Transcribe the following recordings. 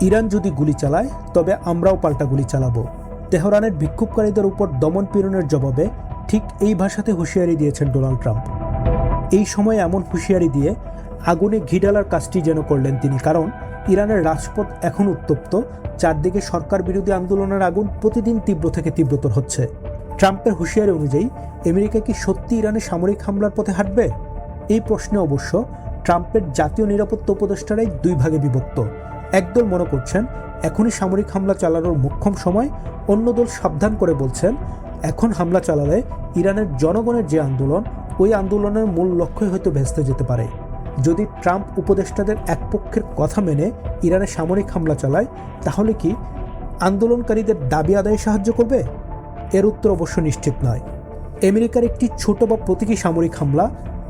Iran যদি গুলি চালায় তবে আমরাও পাল্টা গুলি চালাবো। তেহরানের বিক্ষোভকারীদের উপর দমন পীড়নের জবাবে ঠিক এই ভাষাতে হুঁশিয়ারি দিয়েছেন ডোনাল্ড ট্রাম্প। এই সময় এমন হুঁশিয়ারি দিয়ে আগুনে ঘি ঢালার কাজটি যেন করলেন তিনি, কারণ ইরানের রাজপথ এখন উত্তপ্ত, চারদিকে সরকার বিরোধী আন্দোলনের আগুন প্রতিদিন তীব্র থেকে তীব্রতর হচ্ছে। ট্রাম্পের হুঁশিয়ারি অনুযায়ী আমেরিকা কি সত্যি ইরানে সামরিক হামলার পথে হাঁটবে? এই প্রশ্নে অবশ্য ট্রাম্পের জাতীয় নিরাপত্তা উপদেষ্টারাই দুই ভাগে বিভক্ত। একদল মনে করছেন এখনই সামরিক হামলা চালানোর মোক্ষম সময়, অন্য দল সাবধান করে বলছেন এখন হামলা চালালে ইরানের জনগণের যে আন্দোলন, ওই আন্দোলনের মূল লক্ষ্যই হয়তো ভেস্তে যেতে পারে। যদি ট্রাম্প উপদেষ্টাদের এক পক্ষের কথা মেনে ইরানে সামরিক হামলা চালায়, তাহলে কি আন্দোলনকারীদের দাবি আদায়ে সাহায্য করবে? এর উত্তর অবশ্য নিশ্চিত নয়। আমেরিকার একটি ছোট বা প্রতীকী সামরিক হামলা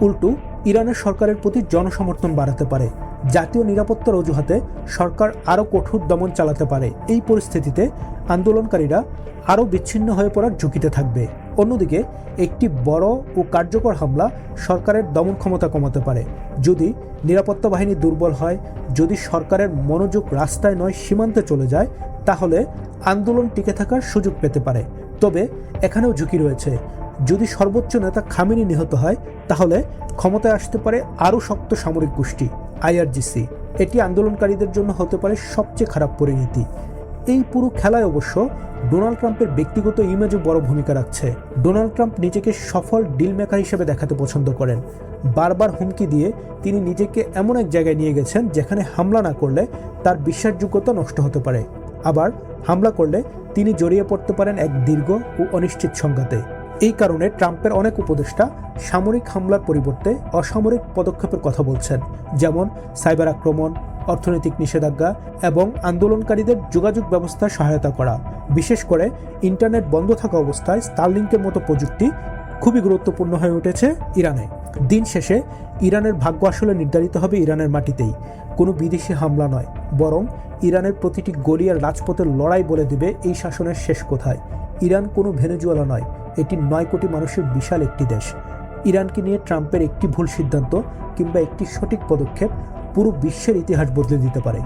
উল্টো ইরানের সরকারের প্রতি জনসমর্থন বাড়াতে পারে। জাতীয় নিরাপত্তার অজুহাতে সরকার আরও কঠোর দমন চালাতে পারে। এই পরিস্থিতিতে আন্দোলনকারীরা আরও বিচ্ছিন্ন হয়ে পড়ার ঝুঁকিতে থাকবে। অন্যদিকে একটি বড় ও কার্যকর হামলা সরকারের দমন ক্ষমতা কমাতে পারে। যদি নিরাপত্তা বাহিনী দুর্বল হয়, যদি সরকারের মনোযোগ রাস্তায় নয় সীমান্তে চলে যায়, তাহলে আন্দোলন টিকে থাকার সুযোগ পেতে পারে। তবে এখানেও ঝুঁকি রয়েছে। যদি সর্বোচ্চ নেতা খামেনি নিহত হয়, তাহলে ক্ষমতায় আসতে পারে আরও শক্ত সামরিক গোষ্ঠী IRGC। এটি আন্দোলনকারীদের জন্য হতে পারে সবচেয়ে খারাপ পরিণতি। এই পুরো খেলায় অবশ্য ডোনাল্ড ট্রাম্পের ব্যক্তিগত ইমেজও বড় ভূমিকা রাখছে। ডোনাল্ড ট্রাম্প নিজেকে সফল ডিল মেকার হিসেবে দেখাতে পছন্দ করেন। বারবার হুমকি দিয়ে তিনি নিজেকে এমন এক জায়গায় নিয়ে গেছেন যেখানে হামলা না করলে তার বিশ্বাসযোগ্যতা নষ্ট হতে পারে, আবার হামলা করলে তিনি জড়িয়ে পড়তে পারেন এক দীর্ঘ ও অনিশ্চিত সংঘাতে। এই কারণে ট্রাম্পের অনেক উপদেষ্টা সামরিক হামলার পরিবর্তে অসামরিক পদক্ষেপের কথা বলছেন, যেমন সাইবার আক্রমণ, অর্থনৈতিক নিষেধাজ্ঞা এবং আন্দোলনকারীদের যোগাযোগ ব্যবস্থায় সহায়তা করা। বিশেষ করে ইন্টারনেট বন্ধ থাকা অবস্থায় স্টারলিংকের মতো প্রযুক্তি খুবই গুরুত্বপূর্ণ হয়ে উঠেছে ইরানে। দিন শেষে ইরানের ভাগ্য আসলে নির্ধারিত হবে ইরানের মাটিতেই, কোনো বিদেশি হামলা নয়, বরং ইরানের প্রতিটি গলি আর রাজপথের লড়াই বলে দেবে এই শাসনের শেষ কোথায়। ইরান কোনো ভেনেজুয়েলা নয়, এটি 9 কোটি মানুষের বিশাল একটি দেশ। ইরানকে নিয়ে ট্রাম্পের একটি ভুল সিদ্ধান্ত কিংবা একটি সঠিক পদক্ষেপ পুরো বিশ্বের ইতিহাস বদলে দিতে পারে।